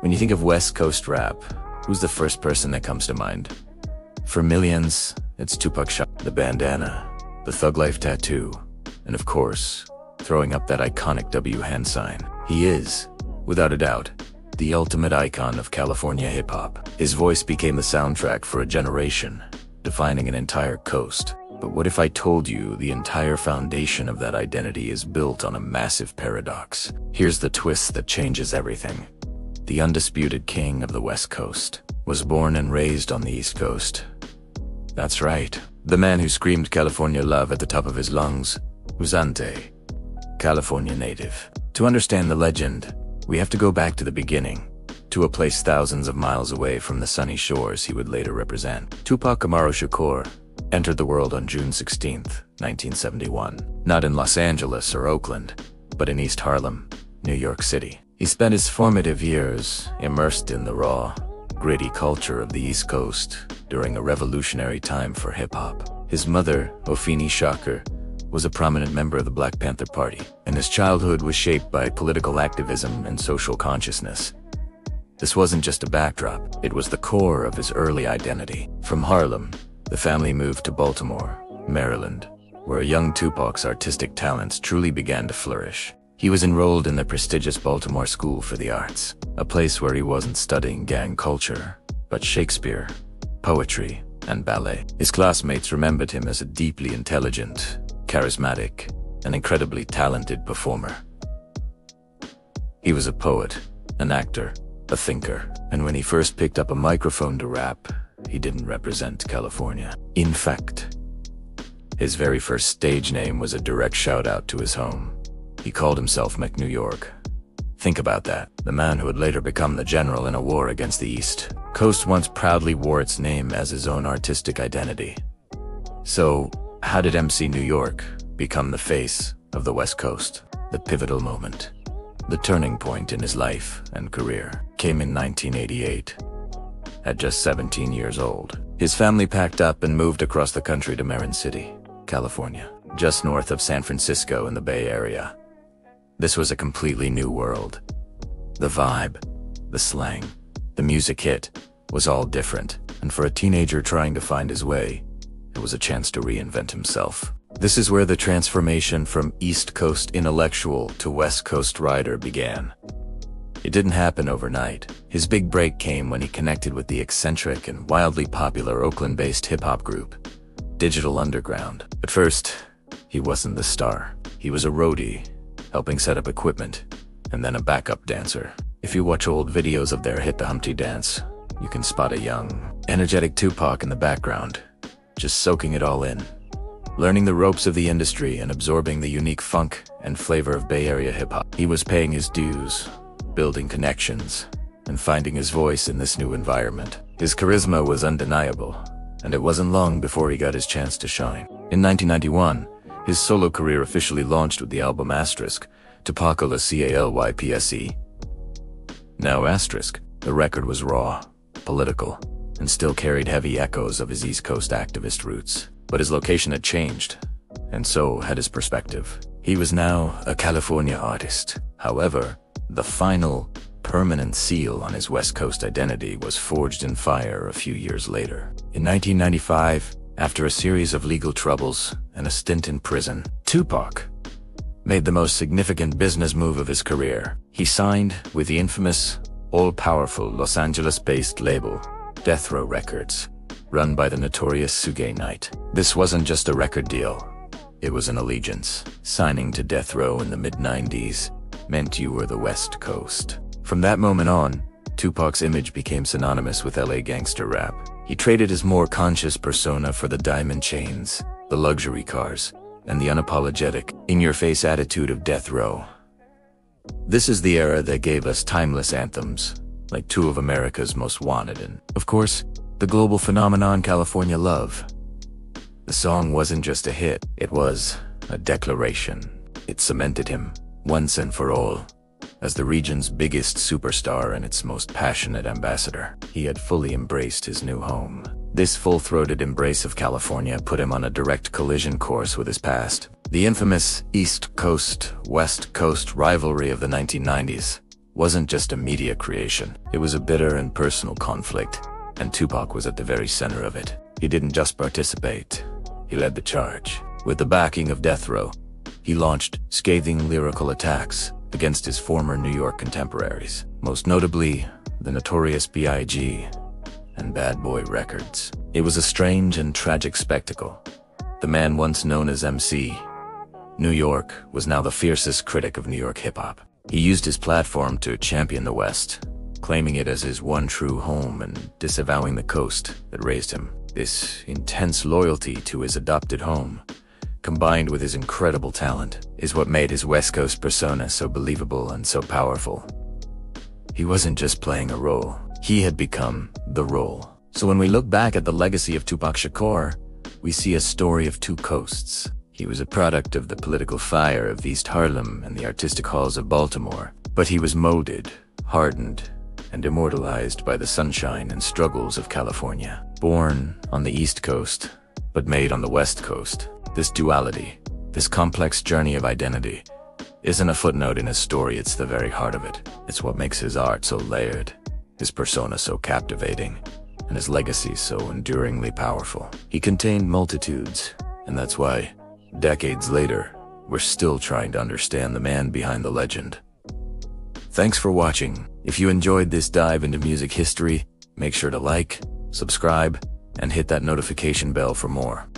When you think of West Coast rap, who's the first person that comes to mind? For millions, it's Tupac Shakur. The bandana, the thug life tattoo, and of course, throwing up that iconic W hand sign. He is, without a doubt, the ultimate icon of California hip-hop. His voice became the soundtrack for a generation, defining an entire coast. But what if I told you the entire foundation of that identity is built on a massive paradox? Here's the twist that changes everything. The undisputed king of the West Coast was born and raised on the East Coast. That's right, the man who screamed California love at the top of his lungs was California native. To understand the legend, we have to go back to the beginning, to a place thousands of miles away from the sunny shores he would later represent. Tupac Shakur entered the world on June 16, 1971, not in Los Angeles or Oakland, but in East Harlem, New York City. He spent his formative years immersed in the raw, gritty culture of the East Coast during a revolutionary time for hip-hop. His mother, Tupac Shakur, was a prominent member of the Black Panther Party, and his childhood was shaped by political activism and social consciousness. This wasn't just a backdrop, it was the core of his early identity. From Harlem, the family moved to Baltimore, Maryland, where young Tupac's artistic talents truly began to flourish. He was enrolled in the prestigious Baltimore School for the Arts, a place where he wasn't studying gang culture, but Shakespeare, poetry, and ballet. His classmates remembered him as a deeply intelligent, charismatic, and incredibly talented performer. He was a poet, an actor, a thinker, and when he first picked up a microphone to rap, he didn't represent California. In fact, his very first stage name was a direct shout-out to his home. He called himself New York. Think about that. The man who would later become the general in a war against the East Coast once proudly wore its name as his own artistic identity. So, how did MC New York become the face of the West Coast? The pivotal moment, the turning point in his life and career, came in 1988. At just 17 years old, his family packed up and moved across the country to Marin City, California, just north of San Francisco in the Bay Area. This was a completely new world. The vibe, the slang, the music hit was all different, and for a teenager trying to find his way, it was a chance to reinvent himself. This is where the transformation from East Coast intellectual to West Coast rider began. It didn't happen overnight. His big break came when he connected with the eccentric and wildly popular Oakland-based hip-hop group, Digital Underground. At first, he wasn't the star. He was a roadie, helping set up equipment, and then a backup dancer. If you watch old videos of their Hit the Humpty dance, you can spot a young, energetic Tupac in the background, just soaking it all in, learning the ropes of the industry and absorbing the unique funk and flavor of Bay Area hip-hop. He was paying his dues, building connections, and finding his voice in this new environment. His charisma was undeniable, and it wasn't long before he got his chance to shine. In 1991, his solo career officially launched with the album Asterisk, Tupac Calypse. Now Asterisk, the record was raw, political, and still carried heavy echoes of his East Coast activist roots. But his location had changed, and so had his perspective. He was now a California artist. However, the final, permanent seal on his West Coast identity was forged in fire a few years later. In 1995, after a series of legal troubles and a stint in prison, Tupac made the most significant business move of his career. He signed with the infamous, all-powerful Los Angeles-based label, Death Row Records, run by the notorious Suge Knight. This wasn't just a record deal, it was an allegiance. Signing to Death Row in the mid-90s meant you were the West Coast. From that moment on, Tupac's image became synonymous with LA gangster rap. He traded his more conscious persona for the diamond chains, the luxury cars, and the unapologetic, in-your-face attitude of Death Row. This is the era that gave us timeless anthems, like two of America's most wanted and, of course, the global phenomenon California Love. The song wasn't just a hit, it was a declaration. It cemented him, once and for all, as the region's biggest superstar and its most passionate ambassador. He had fully embraced his new home. This full-throated embrace of California put him on a direct collision course with his past. The infamous East Coast-West Coast rivalry of the 1990s wasn't just a media creation. It was a bitter and personal conflict, and Tupac was at the very center of it. He didn't just participate, he led the charge. With the backing of death row, he launched scathing lyrical attacks against his former New York contemporaries, most notably the Notorious B.I.G. and Bad Boy Records. It was a strange and tragic spectacle. The man once known as MC New York was now the fiercest critic of New York hip-hop. He used his platform to champion the West, claiming it as his one true home and disavowing the coast that raised him. This intense loyalty to his adopted home, combined with his incredible talent, is what made his West Coast persona so believable and so powerful. He wasn't just playing a role, he had become the role. So when we look back at the legacy of Tupac Shakur, we see a story of two coasts. He was a product of the political fire of East Harlem and the artistic halls of Baltimore, but he was molded, hardened, and immortalized by the sunshine and struggles of California. Born on the East Coast, but made on the West Coast, this duality, this complex journey of identity, isn't a footnote in his story, it's the very heart of it. It's what makes his art so layered, his persona so captivating, and his legacy so enduringly powerful. He contained multitudes, and that's why, decades later, we're still trying to understand the man behind the legend. Thanks for watching. If you enjoyed this dive into music history, make sure to like, subscribe, and hit that notification bell for more.